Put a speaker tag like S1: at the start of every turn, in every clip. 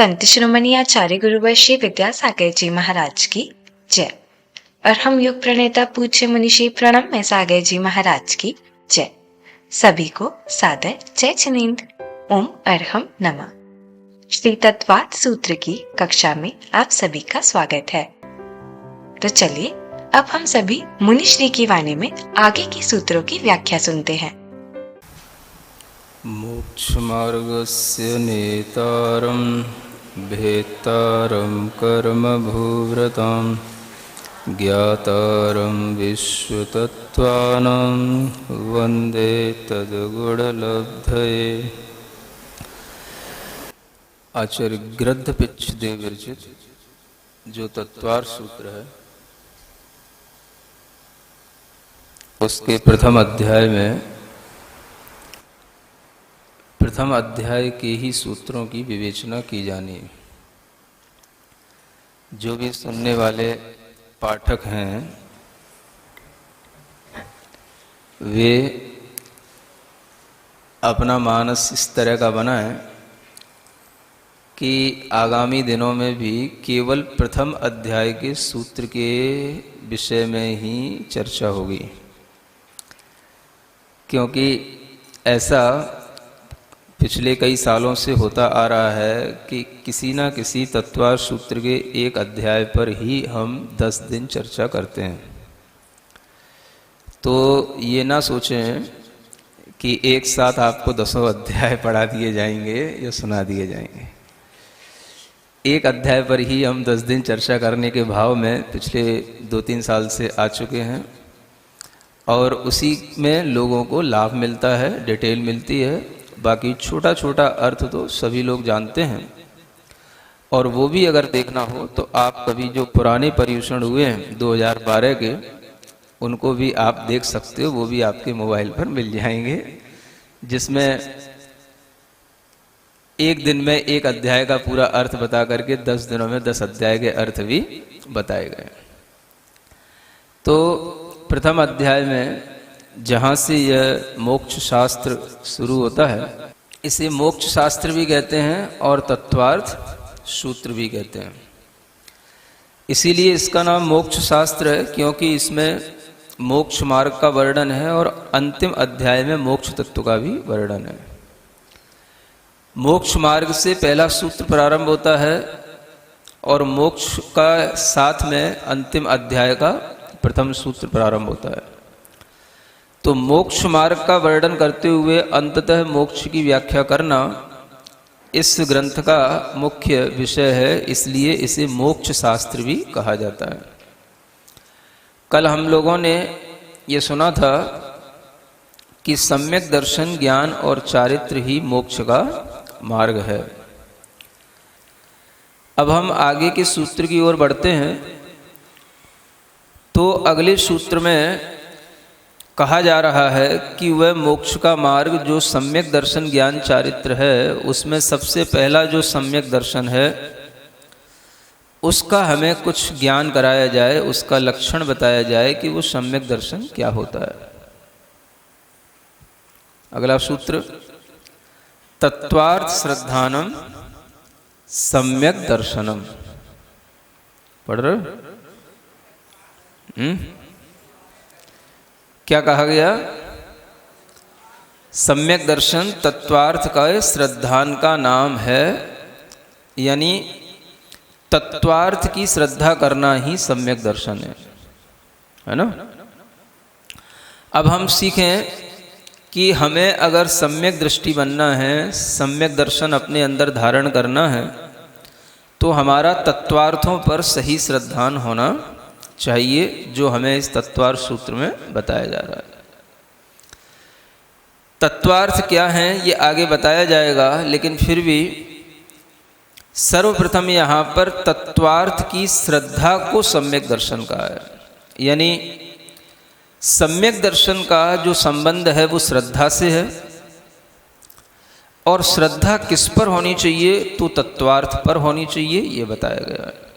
S1: संत शिरोमणि आचार्य गुरुवर श्री विद्यासागर जी महाराज की जय। और हम योग प्रणेता पूज्य मुनिषी प्रणव में सागर जी महाराज की जय। सभी को सादर जय जिनेन्द्र। ओम अरहम नमः। श्री तत्वार्थ सूत्र की कक्षा में आप सभी का स्वागत है। तो चलिए अब हम सभी मुनिश्री की वाणी में आगे के सूत्रों की व्याख्या सुनते हैं।
S2: मोक्षमार्गस्य नेतारं भेत्तारं कर्मभूव्रतां ज्ञातारं विश्वतत्त्वानां वन्दे तद्गुणलब्धये। आचार्य गृद्धपिच्छदेव विरचित जो तत्वार्थ सूत्र है उसके प्रथम अध्याय के ही सूत्रों की विवेचना की जानी। जो भी सुनने वाले पाठक हैं वे अपना मानस इस तरह का बनाएं कि आगामी दिनों में भी केवल प्रथम अध्याय के सूत्र के विषय में ही चर्चा होगी, क्योंकि ऐसा पिछले कई सालों से होता आ रहा है कि किसी न किसी तत्वार्थ सूत्र के एक अध्याय पर ही हम 10 दिन चर्चा करते हैं। तो ये ना सोचें कि एक साथ आपको 10 अध्याय पढ़ा दिए जाएंगे या सुना दिए जाएंगे। एक अध्याय पर ही हम 10 दिन चर्चा करने के भाव में पिछले 2-3 साल से आ चुके हैं और उसी में लोगों को लाभ मिलता है, डिटेल मिलती है। बाकी छोटा छोटा अर्थ तो सभी लोग जानते हैं, और वो भी अगर देखना हो तो आप कभी जो पुराने पर्युषण हुए हैं 2012 के, उनको भी आप देख सकते हो। वो भी आपके मोबाइल पर मिल जाएंगे, जिसमें एक दिन में एक अध्याय का पूरा अर्थ बता करके 10 दिनों में 10 अध्याय के अर्थ भी बताए गए। तो प्रथम अध्याय में जहाँ से यह मोक्ष शास्त्र शुरू होता है, इसे मोक्ष शास्त्र भी कहते हैं और तत्वार्थ सूत्र भी कहते हैं। इसीलिए इसका नाम मोक्ष शास्त्र है, क्योंकि इसमें मोक्ष मार्ग का वर्णन है और अंतिम अध्याय में मोक्ष तत्व का भी वर्णन है। मोक्ष मार्ग से पहला सूत्र प्रारंभ होता है और मोक्ष का साथ में अंतिम अध्याय का प्रथम सूत्र प्रारंभ होता है। तो मोक्ष मार्ग का वर्णन करते हुए अंततः मोक्ष की व्याख्या करना इस ग्रंथ का मुख्य विषय है, इसलिए इसे मोक्ष शास्त्र भी कहा जाता है। कल हम लोगों ने ये सुना था कि सम्यक दर्शन, ज्ञान और चारित्र ही मोक्ष का मार्ग है। अब हम आगे के सूत्र की ओर बढ़ते हैं। तो अगले सूत्र में कहा जा रहा है कि वह मोक्ष का मार्ग जो सम्यक दर्शन, ज्ञान, चारित्र है, उसमें सबसे पहला जो सम्यक दर्शन है उसका हमें कुछ ज्ञान कराया जाए, उसका लक्षण बताया जाए कि वो सम्यक दर्शन क्या होता है। अगला सूत्र, तत्वार्थ श्रद्धानम सम्यक दर्शनम। पढ़ रहे हो? क्या कहा गया? सम्यक दर्शन तत्वार्थ का श्रद्धान का नाम है, यानी तत्वार्थ की श्रद्धा करना ही सम्यक दर्शन है ना। अब हम सीखें कि हमें अगर सम्यक दृष्टि बनना है, सम्यक दर्शन अपने अंदर धारण करना है, तो हमारा तत्वार्थों पर सही श्रद्धान होना चाहिए, जो हमें इस तत्वार्थ सूत्र में बताया जा रहा है। तत्वार्थ क्या है ये आगे बताया जाएगा, लेकिन फिर भी सर्वप्रथम यहाँ पर तत्वार्थ की श्रद्धा को सम्यक दर्शन कहा है। यानी सम्यक दर्शन का जो संबंध है वो श्रद्धा से है, और श्रद्धा किस पर होनी चाहिए? तो तत्वार्थ पर होनी चाहिए, ये बताया गया है।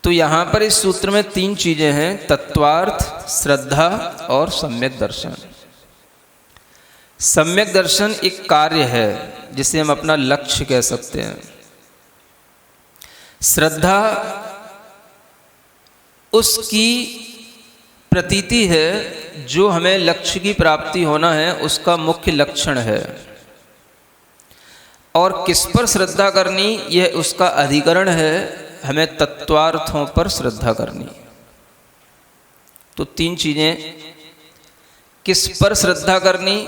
S2: तो यहाँ पर इस सूत्र में 3 चीजें हैं: तत्वार्थ, श्रद्धा और सम्यक दर्शन। सम्यक दर्शन एक कार्य है, जिसे हम अपना लक्ष्य कह सकते हैं। श्रद्धा उसकी प्रतीति है जो हमें लक्ष्य की प्राप्ति होना है उसका मुख्य लक्षण है। और किस पर श्रद्धा करनी यह उसका अधिकरण है, हमें तत्वार्थों पर श्रद्धा करनी। तो तीन चीजें, किस पर श्रद्धा करनी,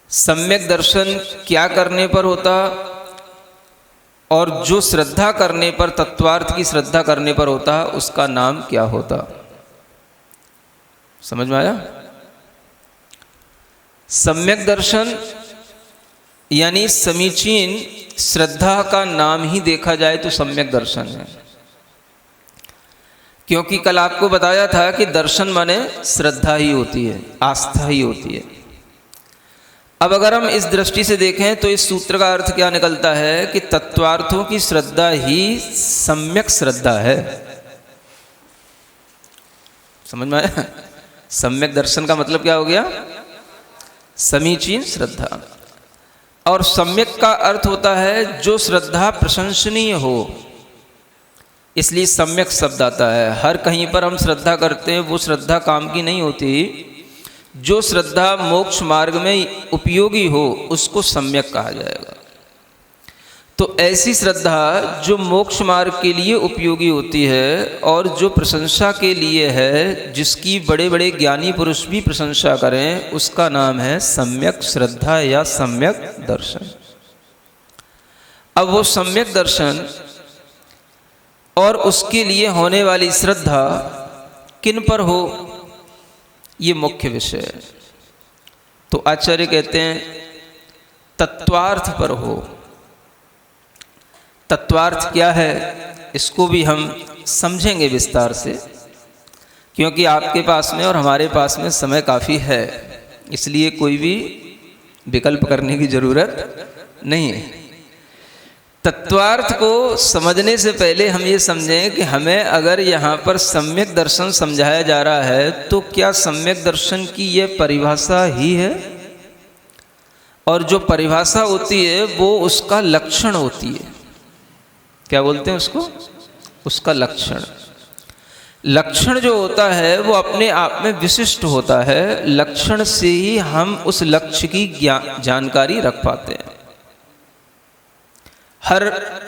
S2: सम्यक दर्शन क्या करने पर होता, और जो श्रद्धा करने पर, तत्वार्थ की श्रद्धा करने पर होता उसका नाम क्या होता। समझ में आया? सम्यक दर्शन यानी समीचीन श्रद्धा का नाम ही देखा जाए तो सम्यक दर्शन है। क्योंकि कल आपको बताया था कि दर्शन माने श्रद्धा ही होती है, आस्था ही होती है। अब अगर हम इस दृष्टि से देखें तो इस सूत्र का अर्थ क्या निकलता है कि तत्वार्थों की श्रद्धा ही सम्यक श्रद्धा है। समझ में आया? सम्यक दर्शन का मतलब क्या हो गया? समीचीन श्रद्धा। और सम्यक का अर्थ होता है जो श्रद्धा प्रशंसनीय हो, इसलिए सम्यक शब्द आता है। हर कहीं पर हम श्रद्धा करते हैं वो श्रद्धा काम की नहीं होती। जो श्रद्धा मोक्ष मार्ग में उपयोगी हो उसको सम्यक कहा जाएगा। तो ऐसी श्रद्धा जो मोक्ष मार्ग के लिए उपयोगी होती है और जो प्रशंसा के लिए है, जिसकी बड़े बड़े ज्ञानी पुरुष भी प्रशंसा करें, उसका नाम है सम्यक श्रद्धा या सम्यक दर्शन। अब वो सम्यक दर्शन और उसके लिए होने वाली श्रद्धा किन पर हो, ये मुख्य विषय है। तो आचार्य कहते हैं तत्वार्थ पर हो। तत्वार्थ क्या है इसको भी हम समझेंगे विस्तार से, क्योंकि आपके पास में और हमारे पास में समय काफ़ी है, इसलिए कोई भी विकल्प करने की ज़रूरत नहीं है। तत्वार्थ को समझने से पहले हम ये समझें कि हमें अगर यहाँ पर सम्यक दर्शन समझाया जा रहा है तो क्या सम्यक दर्शन की ये परिभाषा ही है, और जो परिभाषा होती है वो उसका लक्षण होती है। क्या बोलते हैं उसको? उसका लक्षण। लक्षण जो होता है वो अपने आप में विशिष्ट होता है। लक्षण से ही हम उस लक्ष्य की जानकारी रख पाते हैं। हर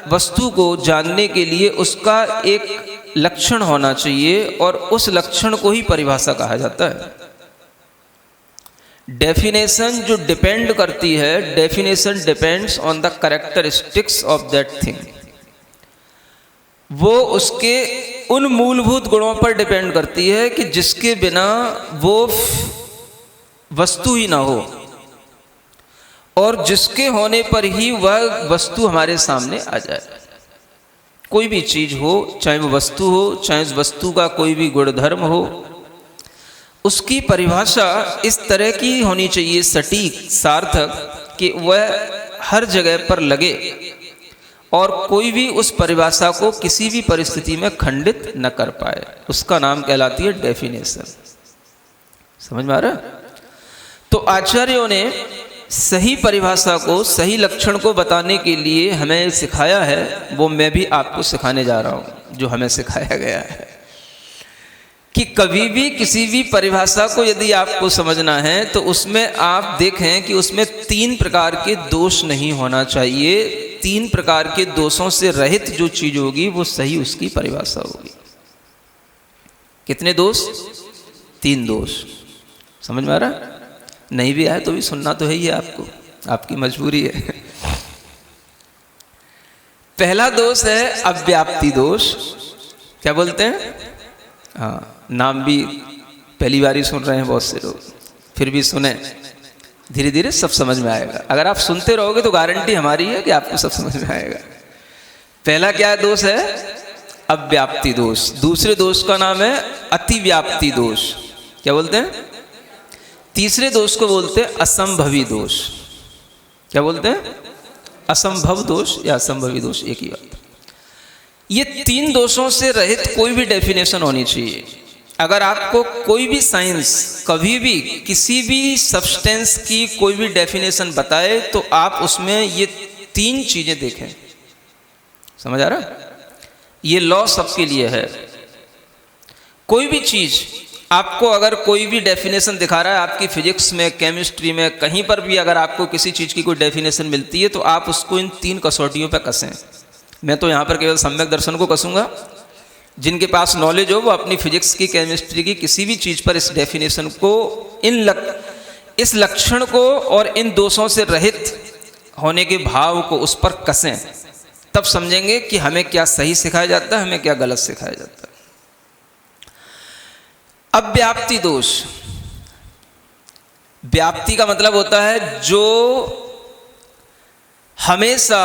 S2: वस्तु को जानने के लिए उसका एक लक्षण होना चाहिए और उस लक्षण को ही परिभाषा कहा जाता है। डेफिनेशन जो डिपेंड करती है, definition depends on the characteristics of that thing. वो उसके उन मूलभूत गुणों पर डिपेंड करती है कि जिसके बिना वो वस्तु ही ना हो, और जिसके होने पर ही वह वस्तु हमारे सामने आ जाए। कोई भी चीज हो, चाहे वो वस्तु हो, चाहे उस वस्तु का कोई भी गुणधर्म हो, उसकी परिभाषा इस तरह की होनी चाहिए, सटीक, सार्थक, कि वह हर जगह पर लगे और कोई भी उस परिभाषा को किसी भी परिस्थिति में खंडित न कर पाए। उसका नाम कहलाती है डेफिनेशन। समझ में आ रहा है? तो आचार्यों ने सही परिभाषा को, सही लक्षण को बताने के लिए हमें सिखाया है, वो मैं भी आपको सिखाने जा रहा हूँ, जो हमें सिखाया गया है कि कभी भी किसी भी परिभाषा को यदि आपको समझना है तो उसमें आप देखें कि उसमें 3 प्रकार के दोष नहीं होना चाहिए। 3 प्रकार के दोषों से रहित जो चीज होगी वो सही उसकी परिभाषा होगी। कितने दोष? 3 दोष। समझ में आ रहा? नहीं भी आए तो भी सुनना तो है ही आपको, आपकी मजबूरी है। पहला दोष है अव्याप्ति दोष। क्या बोलते हैं? हाँ, नाम भी पहली बार ही सुन रहे हैं बहुत से लोग, फिर भी सुने, धीरे धीरे सब समझ में आएगा। अगर आप सुनते रहोगे तो गारंटी हमारी है कि आपको सब समझ में आएगा। पहला क्या दोष है? अव्याप्ति दोष। दूसरे दोष का नाम है अतिव्याप्ति दोष। क्या बोलते हैं? तीसरे दोष को बोलते हैं असंभवी दोष। क्या बोलते हैं? असंभव दोष या असंभवी दोष, एक ही बात। ये 3 दोषों से रहित कोई भी डेफिनेशन होनी चाहिए। अगर आपको कोई भी साइंस कभी भी किसी भी सब्सटेंस की कोई भी डेफिनेशन बताए तो आप उसमें ये 3 चीजें देखें। समझ आ रहा? ये लॉ सबके लिए है। कोई भी चीज आपको अगर कोई भी डेफिनेशन दिखा रहा है, आपकी फिजिक्स में, केमिस्ट्री में, कहीं पर भी अगर आपको किसी चीज की कोई डेफिनेशन मिलती है तो आप उसको इन 3 कसौटियों पर कसें। मैं तो यहाँ पर केवल सम्यक दर्शन को कसूंगा। जिनके पास नॉलेज हो वो अपनी फिजिक्स की, केमिस्ट्री की किसी भी चीज पर इस डेफिनेशन को, इस लक्षण को और इन दोषों से रहित होने के भाव को उस पर कसें, तब समझेंगे कि हमें क्या सही सिखाया जाता है, हमें क्या गलत सिखाया जाता है। अब व्याप्ति दोष, व्याप्ति का मतलब होता है जो हमेशा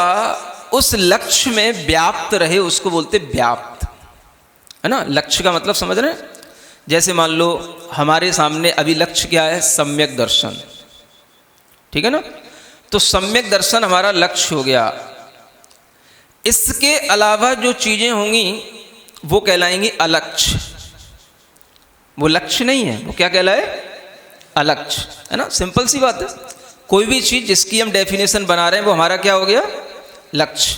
S2: उस लक्ष्य में व्याप्त रहे, उसको बोलते व्याप्त, है ना। लक्ष्य का मतलब समझ रहे हैं? जैसे मान लो हमारे सामने अभी लक्ष्य क्या है? सम्यक दर्शन, ठीक है ना। तो सम्यक दर्शन हमारा लक्ष्य हो गया। इसके अलावा जो चीजें होंगी वो कहलाएंगी अलक्ष्य। वो लक्ष्य नहीं है, वो क्या कहलाए? अलक्ष्य, है ना। सिंपल सी बात है। कोई भी चीज जिसकी हम डेफिनेशन बना रहे हैं वो हमारा क्या हो गया? लक्ष्य,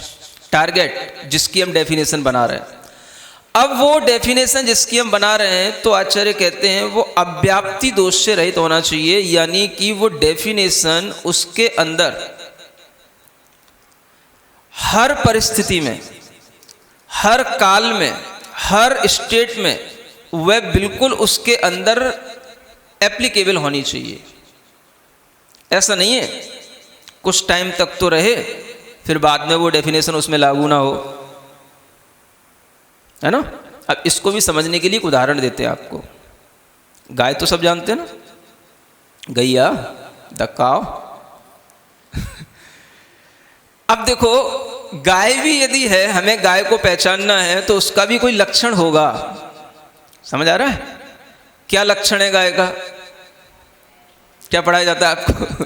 S2: टारगेट, जिसकी हम डेफिनेशन बना रहे हैं। अब वो डेफिनेशन जिसकी हम बना रहे हैं तो आचार्य कहते हैं वो अव्याप्ति दोष से रहित होना चाहिए, यानी कि वो डेफिनेशन उसके अंदर हर परिस्थिति में, हर काल में, हर स्टेट में वह बिल्कुल उसके अंदर एप्लीकेबल होनी चाहिए। ऐसा नहीं है कुछ टाइम तक तो रहे फिर बाद में वो डेफिनेशन उसमें लागू ना हो, है ना। अब इसको भी समझने के लिए एक उदाहरण देते हैं आपको। गाय तो सब जानते हैं ना, गैया, दक्काव। अब देखो गाय भी यदि है, हमें गाय को पहचानना है तो उसका भी कोई लक्षण होगा। समझ आ रहा है? क्या लक्षण है गाय का? क्या पढ़ाया जाता है आपको?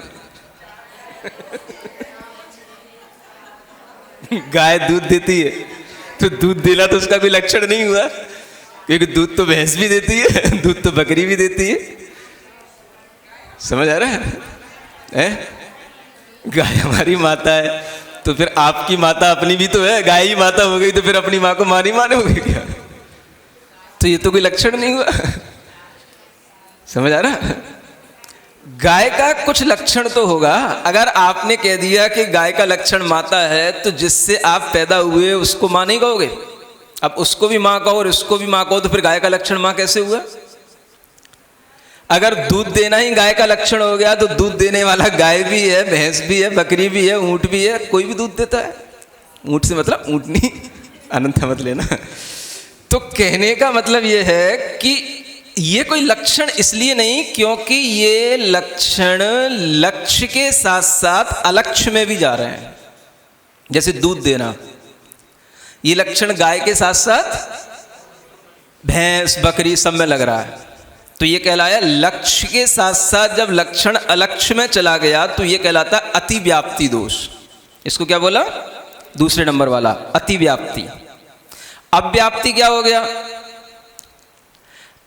S2: गाय दूध देती है तो दूध देना तो उसका कोई लक्षण नहीं हुआ, क्योंकि दूध तो भैंस भी देती है, दूध तो बकरी भी देती है। समझ आ रहा है? गाय हमारी माता है तो फिर आपकी माता अपनी भी तो है। गाय ही माता हो गई तो फिर अपनी माँ को माँ नहीं मानोगे क्या? तो ये तो कोई लक्षण नहीं हुआ। समझ आ रहा? गाय का कुछ लक्षण तो होगा। अगर आपने कह दिया कि गाय का लक्षण माता है तो जिससे आप पैदा हुए उसको माँ नहीं कहोगे। अब उसको भी माँ कहो और इसको भी माँ कहो तो फिर गाय का लक्षण माँ कैसे हुआ? अगर दूध देना ही गाय का लक्षण हो गया तो दूध देने वाला गाय भी है, भैंस भी है, बकरी भी है, ऊंट भी है, कोई भी दूध देता है। ऊंट से मतलब ऊंटनी, अनंत मत लेना। तो कहने का मतलब ये है कि ये कोई लक्षण इसलिए नहीं क्योंकि ये लक्षण लक्ष्य के साथ साथ अलक्ष्य में भी जा रहे हैं। जैसे दूध देना, ये लक्षण गाय के साथ साथ भैंस, बकरी सब में लग रहा है, तो ये कहलाया लक्ष्य के साथ साथ जब लक्षण अलक्ष्य में चला गया तो ये कहलाता अतिव्याप्ति दोष। इसको क्या बोला? दूसरे नंबर वाला अतिव्याप्ति। अव्याप्ति क्या हो गया?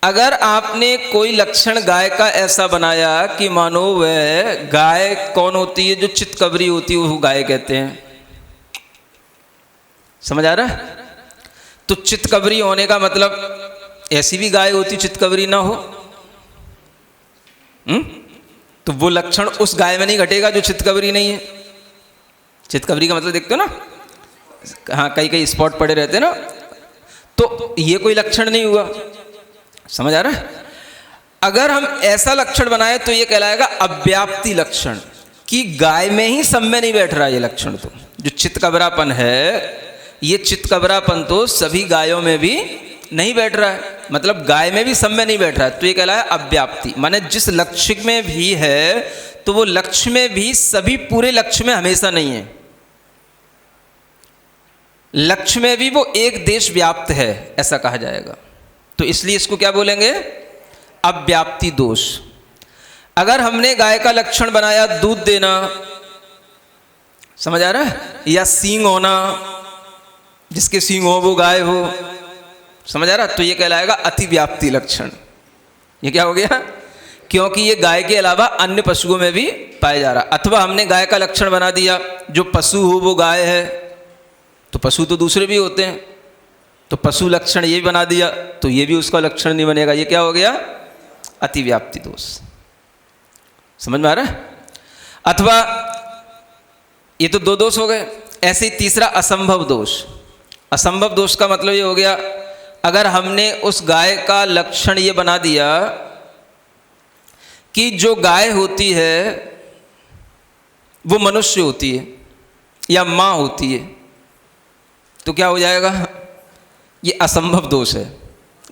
S2: अगर आपने कोई लक्षण गाय का ऐसा बनाया कि मानो वह गाय कौन होती है? जो चितकबरी होती है वो गाय कहते हैं। समझ आ रहा है? तो चितकबरी होने का मतलब ऐसी भी गाय होती चितकबरी ना हो? तो वो लक्षण उस गाय में नहीं घटेगा जो चितकबरी नहीं है। चितकबरी का मतलब देखते हो ना, हाँ कई कई स्पॉट पड़े रहते हैं ना, तो ये कोई लक्षण नहीं हुआ। समझ आ रहा है? अगर हम ऐसा लक्षण बनाए तो ये कहलाएगा अव्याप्ति लक्षण, कि गाय में ही सब में नहीं बैठ रहा ये लक्षण। तो जो चितकबरापन है, ये चितकबरापन तो सभी गायों में भी नहीं बैठ रहा है, मतलब गाय में भी सब में नहीं बैठ रहा है, तो ये कहलाया अव्याप्ति। माने जिस लक्ष्य में भी है तो वो लक्ष्य में भी सभी पूरे लक्ष्य में हमेशा नहीं है। लक्ष्य में भी वो एक देश व्याप्त है, ऐसा कहा जाएगा। तो इसलिए इसको क्या बोलेंगे? अव्याप्ति दोष। अगर हमने गाय का लक्षण बनाया दूध देना, समझ आ रहा है, या सींग होना, जिसके सींग हो वो गाय हो, समझ आ रहा? तो ये कहलाएगा अतिव्याप्ति लक्षण। ये क्या हो गया? क्योंकि ये गाय के अलावा अन्य पशुओं में भी पाया जा रहा। अथवा हमने गाय का लक्षण बना दिया, जो पशु हो वो गाय है, तो पशु तो दूसरे भी होते हैं, तो पशु लक्षण ये बना दिया, तो ये भी उसका लक्षण नहीं बनेगा। ये क्या हो गया? अतिव्याप्ति दोष। समझ में आ रहा है? अथवा ये तो दो दोष हो गए। ऐसे ही तीसरा असंभव दोष। असंभव दोष का मतलब ये हो गया, अगर हमने उस गाय का लक्षण ये बना दिया कि जो गाय होती है वो मनुष्य होती है या माँ होती है, तो क्या हो जाएगा? ये असंभव दोष है।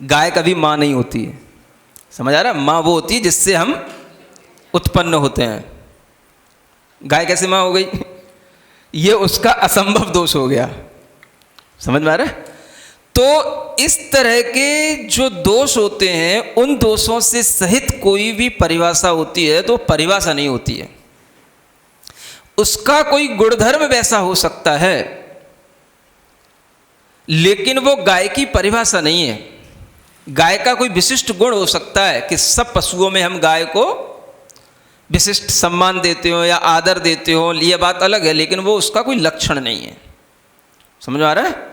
S2: गाय कभी माँ नहीं होती है। समझ आ रहा है? माँ वो होती है जिससे हम उत्पन्न होते हैं। गाय कैसे माँ हो गई? ये उसका असंभव दोष हो गया। समझ में आ रहा है? तो इस तरह के जो दोष होते हैं, उन दोषों से सहित कोई भी परिभाषा होती है तो परिभाषा नहीं होती है। उसका कोई गुणधर्म वैसा हो सकता है, लेकिन वो गाय की परिभाषा नहीं है। गाय का कोई विशिष्ट गुण हो सकता है कि सब पशुओं में हम गाय को विशिष्ट सम्मान देते हो या आदर देते हो, ये बात अलग है, लेकिन वो उसका कोई लक्षण नहीं है। समझ में आ रहा है?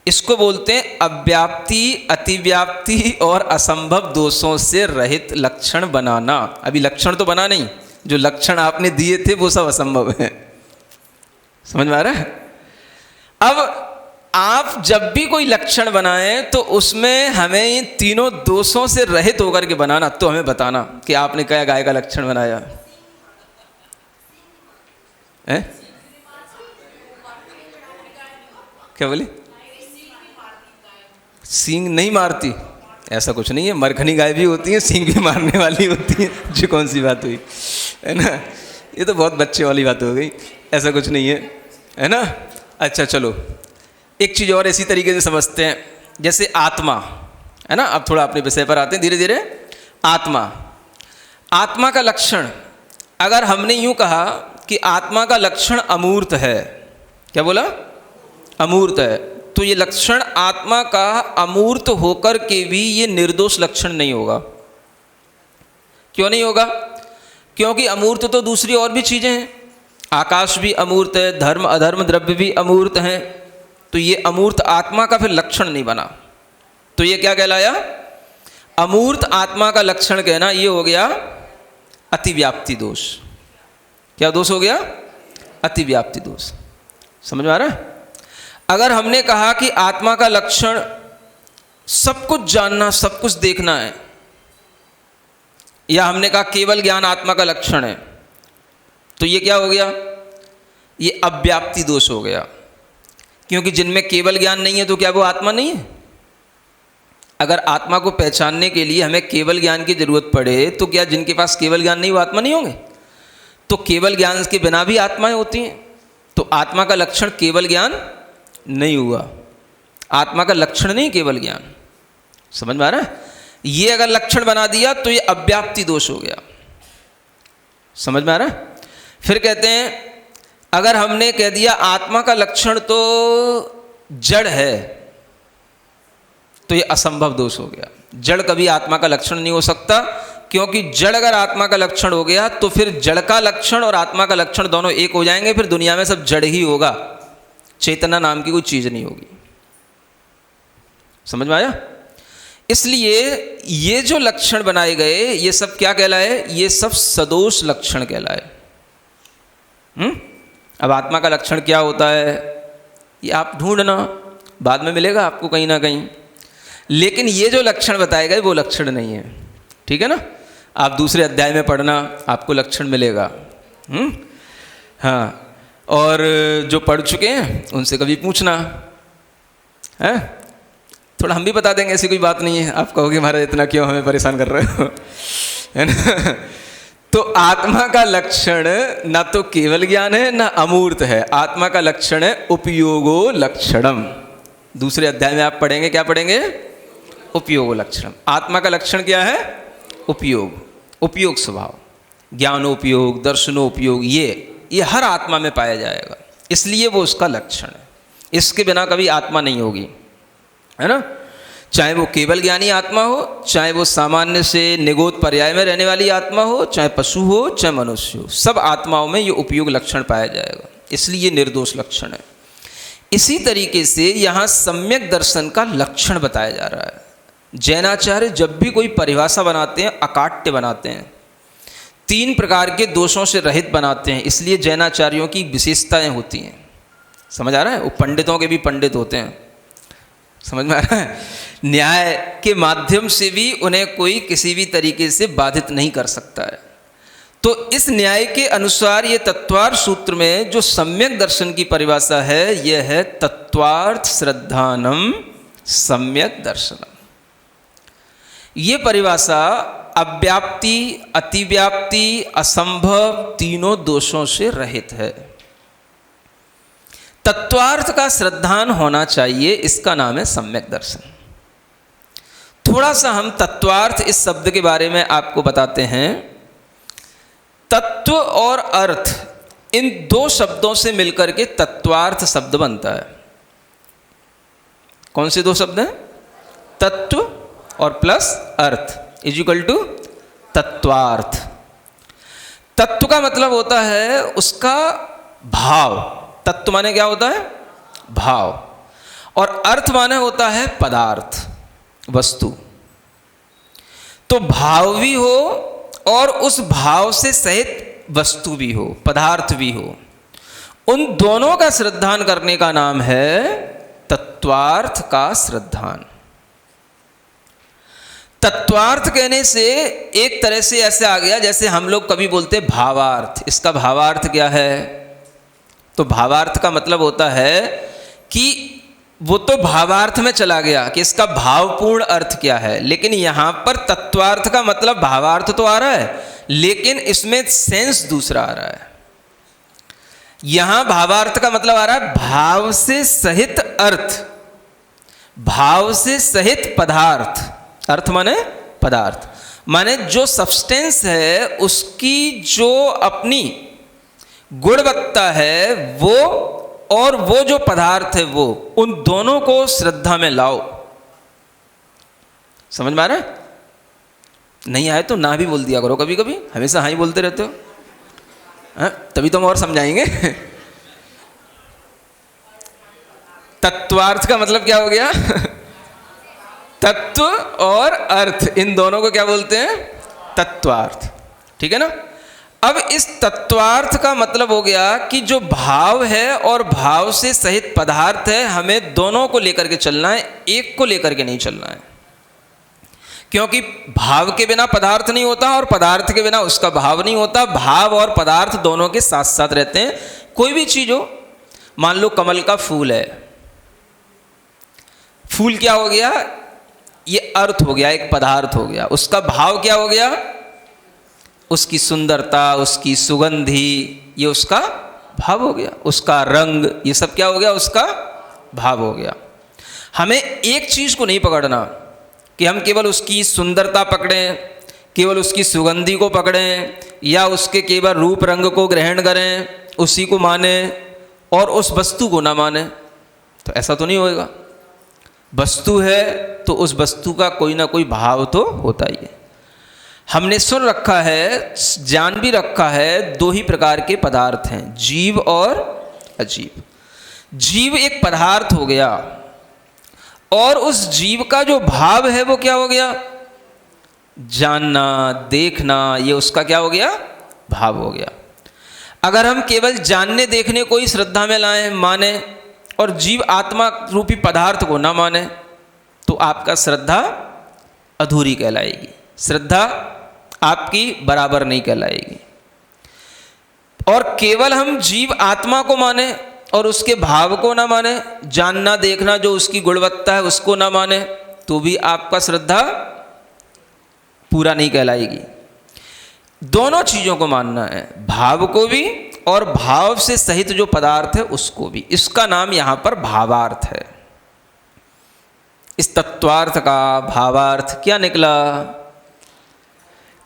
S2: इसको बोलते हैं अव्याप्ति, अतिव्याप्ति और असंभव दोषों से रहित लक्षण बनाना। अभी लक्षण तो बना नहीं, जो लक्षण आपने दिए थे वो सब असंभव है। समझ में आ रहा है? अब आप जब भी कोई लक्षण बनाएं तो उसमें हमें इन तीनों दोषों से रहित होकर के बनाना। तो हमें बताना कि आपने क्या गाय का लक्षण बनाया है? क्या बोले? सींग नहीं मारती? ऐसा कुछ नहीं है, मरखनी गाय भी होती है, सींग भी मारने वाली होती है। जो कौन सी बात हुई, है ना? ये तो बहुत बच्चे वाली बात हो गई। ऐसा कुछ नहीं है ना? अच्छा चलो, एक चीज़ और इसी तरीके से समझते हैं, जैसे आत्मा है ना। अब थोड़ा अपने विषय पर आते हैं धीरे धीरे। आत्मा का लक्षण, अगर हमने यूँ कहा कि आत्मा का लक्षण अमूर्त है, क्या बोला? अमूर्त है, तो ये लक्षण आत्मा का अमूर्त होकर के भी ये निर्दोष लक्षण नहीं होगा। क्यों नहीं होगा? क्योंकि अमूर्त तो दूसरी और भी चीज़ें हैं। आकाश भी अमूर्त है, धर्म अधर्म द्रव्य भी अमूर्त हैं, तो ये अमूर्त आत्मा का फिर लक्षण नहीं बना। तो ये क्या कहलाया? अमूर्त आत्मा का लक्षण कहना ये हो गया अतिव्याप्ति दोष। क्या दोष हो गया? अतिव्याप्ति दोष। समझ में आ रहा है? अगर हमने कहा कि आत्मा का लक्षण सब कुछ जानना, सब कुछ देखना है, या हमने कहा केवल ज्ञान आत्मा का लक्षण है, तो ये क्या हो गया? ये अव्याप्ति दोष हो गया। क्योंकि जिनमें केवल ज्ञान नहीं है तो क्या वो आत्मा नहीं है? अगर आत्मा को पहचानने के लिए हमें केवल ज्ञान की जरूरत पड़े तो क्या जिनके पास केवल ज्ञान नहीं वो आत्मा नहीं होंगे? तो केवल ज्ञान के बिना भी आत्माएं होती हैं। तो आत्मा का लक्षण केवल ज्ञान नहीं हुआ। आत्मा का लक्षण नहीं केवल ज्ञान। समझ में आ रहा है? ये अगर लक्षण बना दिया तो ये अव्याप्ति दोष हो गया। समझ में आ रहा है? फिर कहते हैं, अगर हमने कह दिया आत्मा का लक्षण तो जड़ है, तो ये असंभव दोष हो गया। जड़ कभी आत्मा का लक्षण नहीं हो सकता, क्योंकि जड़ अगर आत्मा का लक्षण हो गया तो फिर जड़ का लक्षण और आत्मा का लक्षण दोनों एक हो जाएंगे। फिर दुनिया में सब जड़ ही होगा, चेतना नाम की कोई चीज नहीं होगी। समझ में आया? इसलिए ये जो लक्षण बनाए गए ये सब क्या कहलाए? ये सब सदोष लक्षण कहलाए। अब आत्मा का लक्षण क्या होता है ये आप ढूंढना, बाद में मिलेगा आपको कहीं ना कहीं। लेकिन ये जो लक्षण बताए गए वो लक्षण नहीं है। ठीक है ना? आप दूसरे अध्याय में पढ़ना, आपको लक्षण मिलेगा। हाँ, और जो पढ़ चुके हैं उनसे कभी पूछना है, थोड़ा हम भी बता देंगे, ऐसी कोई बात नहीं है। आप कहोगे महाराज इतना क्यों हमें परेशान कर रहे हो, है ना? तो आत्मा का लक्षण ना तो केवल ज्ञान है ना अमूर्त है। आत्मा का लक्षण है उपयोगो लक्षणम। दूसरे अध्याय में आप पढ़ेंगे, क्या पढ़ेंगे? उपयोगो लक्षणम। आत्मा का लक्षण क्या है? उपयोग, उपयोग स्वभाव, ज्ञानोपयोग, दर्शनोपयोग, ये हर आत्मा में पाया जाएगा, इसलिए वो उसका लक्षण है। इसके बिना कभी आत्मा नहीं होगी, है ना? चाहे वो केवल ज्ञानी आत्मा हो, चाहे वो सामान्य से निगोद पर्याय में रहने वाली आत्मा हो, चाहे पशु हो, चाहे मनुष्य हो, सब आत्माओं में ये उपयोग लक्षण पाया जाएगा, इसलिए ये निर्दोष लक्षण है। इसी तरीके से यहाँ सम्यक दर्शन का लक्षण बताया जा रहा है। जैनाचार्य जब भी कोई परिभाषा बनाते हैं, अकाट्य बनाते हैं, 3 प्रकार के दोषों से रहित बनाते हैं, इसलिए जैनाचार्यों की विशेषताएं होती हैं। समझ आ रहा है? वो पंडितों के भी पंडित होते हैं, समझ में आ रहा है? न्याय के माध्यम से भी उन्हें कोई किसी भी तरीके से बाधित नहीं कर सकता है। तो इस न्याय के अनुसार ये तत्वार्थ सूत्र में जो सम्यक दर्शन की परिभाषा है, यह है तत्वार्थ श्रद्धानम सम्यक दर्शनम। ये परिभाषा अव्याप्ति, अतिव्याप्ति, असंभव तीनों दोषों से रहित है। तत्वार्थ का श्रद्धान होना चाहिए, इसका नाम है सम्यक दर्शन। थोड़ा सा हम तत्वार्थ इस शब्द के बारे में आपको बताते हैं। तत्व और अर्थ, इन 2 शब्दों से मिलकर के तत्वार्थ शब्द बनता है। कौन से 2 शब्द हैं? तत्व और plus earth equal to Tattvartha. तत्व का मतलब होता है उसका भाव, तत्व माने क्या होता है? भाव। और अर्थ माने होता है पदार्थ, वस्तु। तो भाव भी हो और उस भाव से सहित वस्तु भी हो, पदार्थ भी हो, उन दोनों का श्रद्धान करने का नाम है तत्वार्थ का श्रद्धान। तत्वार्थ कहने से एक तरह से ऐसे आ गया जैसे हम लोग कभी बोलते भावार्थ। इसका भावार्थ क्या है? तो भावार्थ का मतलब होता है कि वो तो भावार्थ में चला गया कि इसका भावपूर्ण अर्थ क्या है, लेकिन यहाँ पर तत्वार्थ का मतलब भावार्थ तो आ रहा है, लेकिन इसमें सेंस दूसरा आ रहा है। यहाँ भावार्थ का मतलब आ रहा है भाव से सहित अर्थ, भाव से सहित पदार्थ। अर्थ माने पदार्थ, माने जो सब्सटेंस है उसकी जो अपनी गुणवत्ता है वो, और वो जो पदार्थ है वो, उन दोनों को श्रद्धा में लाओ। समझ में आ रहा है? नहीं आए तो ना भी बोल दिया करो, कभी कभी हमेशा हाँ ही बोलते रहते हो, तभी तो हम और समझाएंगे। तत्वार्थ का मतलब क्या हो गया? तत्व और अर्थ, इन दोनों को क्या बोलते हैं? तत्वार्थ। ठीक है ना? अब इस तत्वार्थ का मतलब हो गया कि जो भाव है और भाव से सहित पदार्थ है, हमें दोनों को लेकर के चलना है, एक को लेकर के नहीं चलना है। क्योंकि भाव के बिना पदार्थ नहीं होता और पदार्थ के बिना उसका भाव नहीं होता। भाव और पदार्थ दोनों के साथ साथ रहते हैं। कोई भी चीज हो, मान लो कमल का फूल है, फूल क्या हो गया? ये अर्थ हो गया, एक पदार्थ हो गया। उसका भाव क्या हो गया? उसकी सुंदरता, उसकी सुगंधी, ये उसका भाव हो गया। उसका रंग, ये सब क्या हो गया? उसका भाव हो गया। हमें एक चीज को नहीं पकड़ना कि हम केवल उसकी सुंदरता पकड़ें, केवल उसकी सुगंधी को पकड़ें, या उसके केवल रूप रंग को ग्रहण करें, उसी को माने और उस वस्तु को ना माने। तो ऐसा तो नहीं होएगा। वस्तु है तो उस वस्तु का कोई ना कोई भाव तो होता ही है। हमने सुन रखा है, जान भी रखा है, 2 ही प्रकार के पदार्थ हैं, जीव और अजीव। जीव एक पदार्थ हो गया और उस जीव का जो भाव है वो क्या हो गया? जानना, देखना, ये उसका क्या हो गया? भाव हो गया। अगर हम केवल जानने देखने को ही श्रद्धा में लाएं, माने, और जीव आत्मा रूपी पदार्थ को ना माने, तो आपका श्रद्धा अधूरी कहलाएगी, श्रद्धा आपकी बराबर नहीं कहलाएगी। और केवल हम जीव आत्मा को माने और उसके भाव को ना माने, जानना देखना जो उसकी गुणवत्ता है उसको ना माने, तो भी आपका श्रद्धा पूरा नहीं कहलाएगी। दोनों चीजों को मानना है, भाव को भी और भाव से सहित जो पदार्थ है उसको भी। इसका नाम यहां पर भावार्थ है। इस तत्वार्थ का भावार्थ क्या निकला?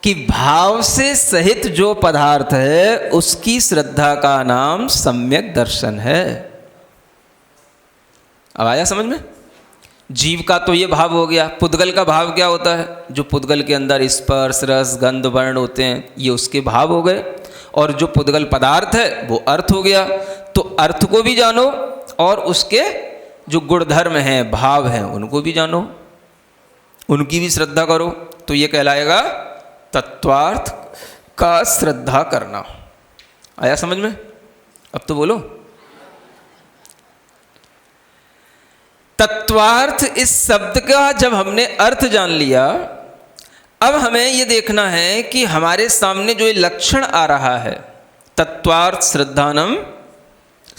S2: कि भाव से सहित जो पदार्थ है उसकी श्रद्धा का नाम सम्यक दर्शन है। अब आया समझ में? जीव का तो ये भाव हो गया। पुद्गल का भाव क्या होता है? जो पुद्गल के अंदर स्पर्श रस गंध वर्ण होते हैं, ये उसके भाव हो गए। और जो पुद्गल पदार्थ है वो अर्थ हो गया। तो अर्थ को भी जानो और उसके जो गुणधर्म हैं भाव हैं उनको भी जानो, उनकी भी श्रद्धा करो। तो ये कहलाएगा तत्वार्थ का श्रद्धा करना। आया समझ में? अब तो बोलो। तत्वार्थ इस शब्द का जब हमने अर्थ जान लिया, अब हमें ये देखना है कि हमारे सामने जो ये लक्षण आ रहा है, तत्वार्थ श्रद्धानम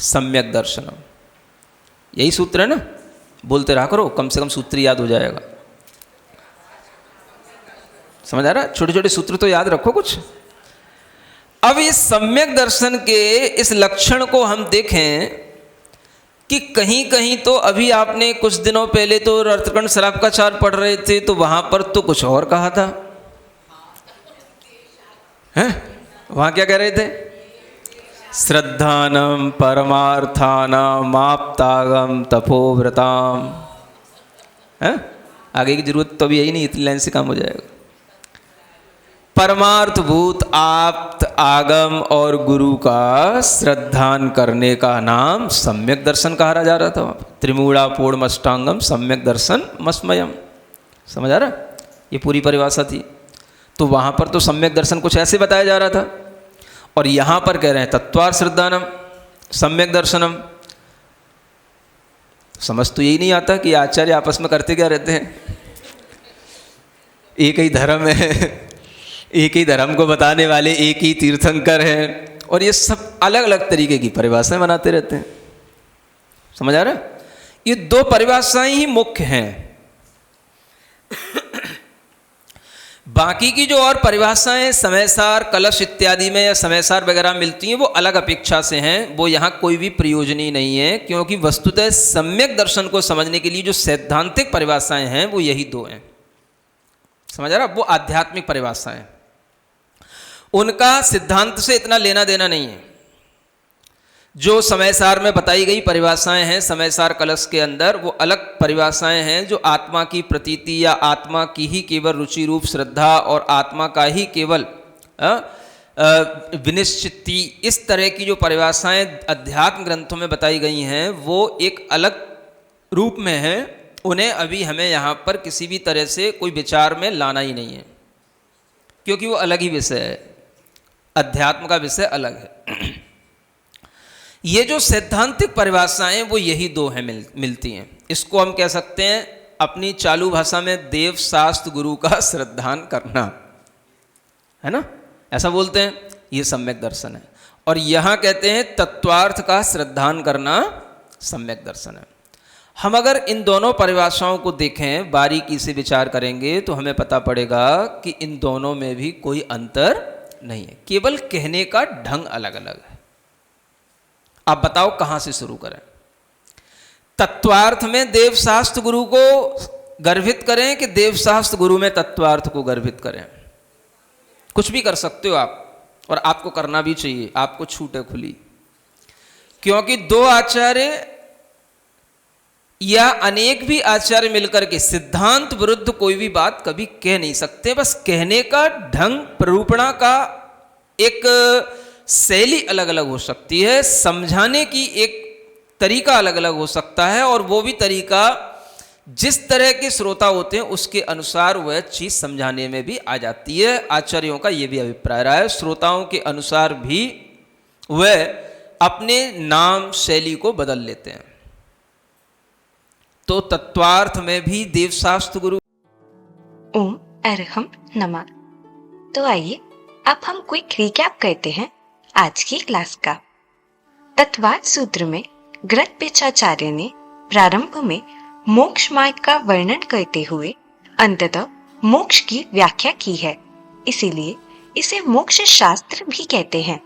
S2: सम्यक दर्शनम, यही सूत्र है ना? बोलते रहा करो, कम से कम सूत्र याद हो जाएगा। समझ आ रहा है? छोटे छोटे सूत्र तो याद रखो कुछ। अब इस सम्यक दर्शन के इस लक्षण को हम देखें कि कहीं कहीं तो अभी आपने कुछ दिनों पहले तो रत्नकंड शराबकाचार पढ़ रहे थे, तो वहां पर तो कुछ और कहा था, हैं? वहां क्या कह रहे थे? श्रद्धानम परमार्थानाम आप्तागम तपोव्रताम। हैं? आगे की जरूरत तो अभी यही नहीं, इतनी लाइन से काम हो जाएगा। परमार्थ भूत आप्त आगम और गुरु का श्रद्धान करने का नाम सम्यक दर्शन कहा जा रहा था। त्रिमूढ़ा पूर्णमष्टांगम सम्यक दर्शन मस्मयम। समझ आ रहा? ये पूरी परिभाषा थी। तो वहाँ पर तो सम्यक दर्शन कुछ ऐसे बताया जा रहा था, और यहाँ पर कह रहे हैं तत्वार्थ श्रद्धानम सम्यक दर्शनम। समझ तो यही नहीं आता कि आचार्य आपस में करते क्या रहते हैं। एक ही धर्म है, एक ही धर्म को बताने वाले एक ही तीर्थंकर हैं, और ये सब अलग अलग तरीके की परिभाषाएं बनाते रहते हैं। समझ आ रहा है? ये दो परिभाषाएं ही मुख्य हैं। बाकी की जो और परिभाषाएं समयसार कलश इत्यादि में या समयसार वगैरह मिलती हैं, वो अलग अपेक्षा से हैं, वो यहाँ कोई भी प्रयोजनीय नहीं है। क्योंकि वस्तुतः सम्यक दर्शन को समझने के लिए जो सैद्धांतिक परिभाषाएं हैं वो यही दो हैं। समझ आ रहा? वो आध्यात्मिक परिभाषाएं, उनका सिद्धांत से इतना लेना देना नहीं है। जो समयसार में बताई गई परिभाषाएं हैं समयसार कलश के अंदर, वो अलग परिभाषाएं हैं जो आत्मा की प्रतीति या आत्मा की ही केवल रुचि रूप श्रद्धा और आत्मा का ही केवल विनिश्चिति, इस तरह की जो परिभाषाएं अध्यात्म ग्रंथों में बताई गई हैं वो एक अलग रूप में हैं। उन्हें अभी हमें यहाँ पर किसी भी तरह से कोई विचार में लाना ही नहीं है, क्योंकि वो अलग ही विषय है, अध्यात्म का विषय अलग है। ये जो सैद्धांतिक परिभाषाएं वो यही दो हैं, मिलती हैं। इसको हम कह सकते हैं अपनी चालू भाषा में देव शास्त्र गुरु का श्रद्धान करना, है ना? ऐसा बोलते हैं, ये सम्यक दर्शन है। और यहाँ कहते हैं तत्वार्थ का श्रद्धान करना सम्यक दर्शन है। हम अगर इन दोनों परिभाषाओं को देखें, बारीकी से विचार करेंगे, तो हमें पता पड़ेगा कि इन दोनों में भी कोई अंतर नहीं है, केवल कहने का ढंग अलग अलग है। आप बताओ कहां से शुरू करें? तत्वार्थ में देव शास्त्र गुरु को गर्भित करें कि देव शास्त्र गुरु में तत्वार्थ को गर्भित करें? कुछ भी कर सकते हो आप, और आपको करना भी चाहिए, आपको छूट है खुली। क्योंकि दो आचार्य या अनेक भी आचार्य मिलकर के सिद्धांत विरुद्ध कोई भी बात कभी कह नहीं सकते। बस कहने का ढंग, प्ररूपणा का एक शैली अलग अलग हो सकती है, समझाने की एक तरीका अलग अलग हो सकता है, और वो भी तरीका जिस तरह के श्रोता होते हैं उसके अनुसार वह चीज समझाने में भी आ जाती है। आचार्यों का यह भी अभिप्राय रहा है, श्रोताओं के अनुसार भी वह अपने नाम शैली को बदल लेते हैं। तो तत्वार्थ में भी देवशास्त्र गुरु
S1: ओम अरहम नमः। तो आइए अब हम क्विक रिकैप करते हैं आज की क्लास का। तत्वार्थ सूत्र में ग्रंथपेचाचार्य ने प्रारंभ में मोक्ष मार्ग का वर्णन करते हुए अंततः मोक्ष की व्याख्या की है, इसीलिए इसे मोक्ष शास्त्र भी कहते हैं।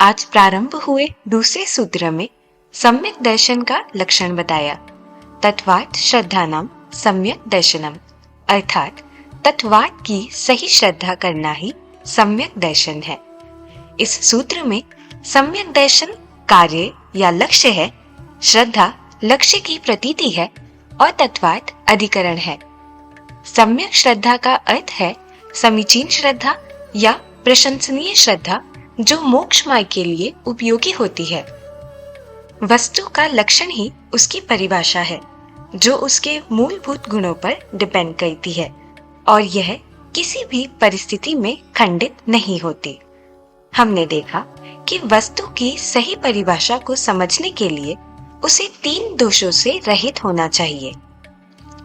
S1: आज प्रारंभ हुए दूसरे सूत्र में सम्यक दर्शन का लक्षण बताया। तत्वार्थ श्रद्धा नाम सम्यक दर्शनम, अर्थात तत्वार्थ की सही श्रद्धा करना ही सम्यक दर्शन है। इस सूत्र में सम्यक दर्शन कार्य या लक्ष्य है, श्रद्धा लक्ष्य की प्रतीति है और तत्वार्थ अधिकरण है। सम्यक श्रद्धा का अर्थ है समीचीन श्रद्धा या प्रशंसनीय श्रद्धा जो मोक्ष मार्ग के लिए उपयोगी होती है। वस्तु का लक्षण ही उसकी परिभाषा है जो उसके मूलभूत गुणों पर डिपेंड करती है और यह किसी भी परिस्थिति में खंडित नहीं होती। हमने देखा कि वस्तु की सही परिभाषा को समझने के लिए उसे 3 दोषों से रहित होना चाहिए।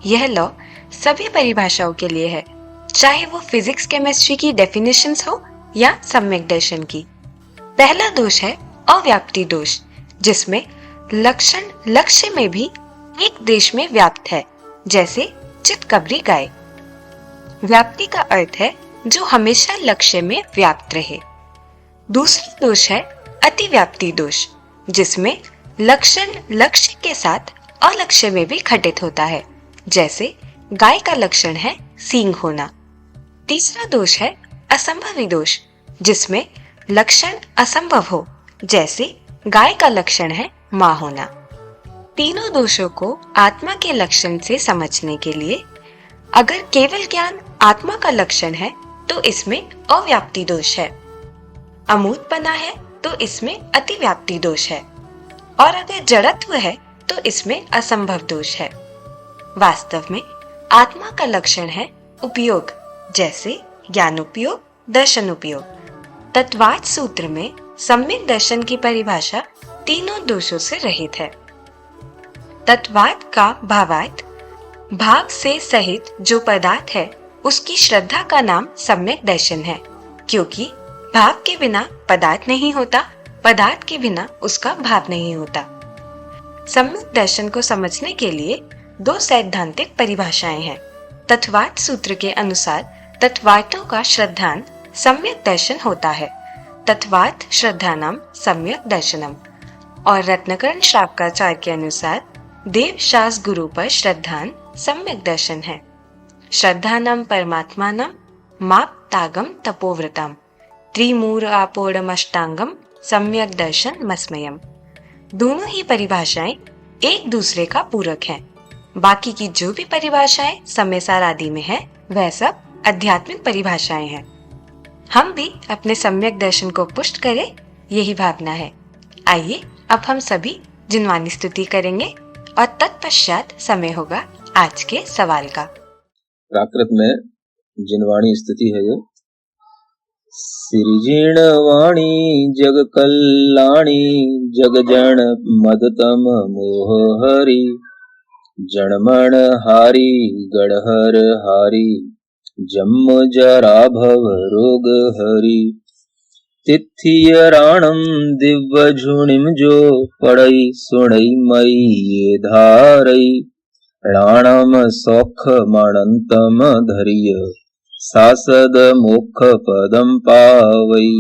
S1: यह लॉ सभी परिभाषाओं के लिए है, चाहे वो फिजिक्स केमिस्ट्री की डेफिनेशंस हो या सम्यक दर्शन की। पहला दोष है अव्याप्ति दोष, जिसमें लक्षण लक्ष्य में भी एक देश में व्याप्त है, जैसे चितकबरी गाय। व्याप्ति का अर्थ है जो हमेशा लक्ष्य में व्याप्त रहे। दूसरा दोष है अतिव्याप्ति दोष, जिसमें लक्षण लक्ष्य के साथ अलक्ष्य में भी घटित होता है, जैसे गाय का लक्षण है सींग होना। तीसरा दोष है असंभवी दोष, जिसमें लक्षण असंभव हो, जैसे गाय का लक्षण है मां होना। तीनों दोषों को आत्मा के लक्षण से समझने के लिए अगर केवल ज्ञान आत्मा का लक्षण है तो इसमें अव्याप्ति दोष है, अमूर्तपना है तो इसमें अतिव्याप्ति दोष है और अगर जड़त्व है तो इसमें असंभव दोष है। वास्तव में आत्मा का लक्षण है उपयोग, जैसे ज्ञान उपयोग, दर्शन उपयोग। तत्वार्थ सूत्र में सम्यक दर्शन की परिभाषा तीनों दोषों से रहित है। तत्वार्थ का भावार्थ, भाव से सहित जो पदार्थ है उसकी श्रद्धा का नाम सम्यक दर्शन है, क्योंकि भाव के बिना पदार्थ नहीं होता, पदार्थ के बिना उसका भाव नहीं होता। सम्यक दर्शन को समझने के लिए 2 सैद्धांतिक परिभाषाएं हैं। तत्वार्थ सूत्र के अनुसार तत्वार्थों का श्रद्धान सम्यक दर्शन होता है, तत्वार्थ श्रद्धानाम सम्यक दर्शनम। और रत्नकर्ण श्रावकाचार्य के अनुसार देव शास गुरु पर श्रद्धान सम्यक दर्शन है। श्रद्धानाम परमात्मानाम माप तागम तपोव्रताम त्रिमूर आपोड़म अष्टांगम सम्यक दर्शन मस्मयम। दोनों ही परिभाषाएं एक दूसरे का पूरक हैं। बाकी की जो भी परिभाषाएं समय सार आदि में है वह सब आध्यात्मिक परिभाषाएं हैं। हम भी अपने सम्यक दर्शन को पुष्ट करें, यही भावना है। आइए अब हम सभी जिनवानी स्तुति करेंगे और तत्पश्चात समय होगा आज के सवाल का।
S3: प्राकृत में जिनवाणी स्तुति है ये। सृजिणवाणी जग कल्याणी जग जन मदतम मोह हरि जनमण हारी गढ़हर हारी जन्म जरा भव रोग हरि तिथिय राणम दिव्य झुणिम जो पड़ई सुणई मई ये धारई राणम सौख मणंतम धरिय सासद मोक्ष पदम पावई।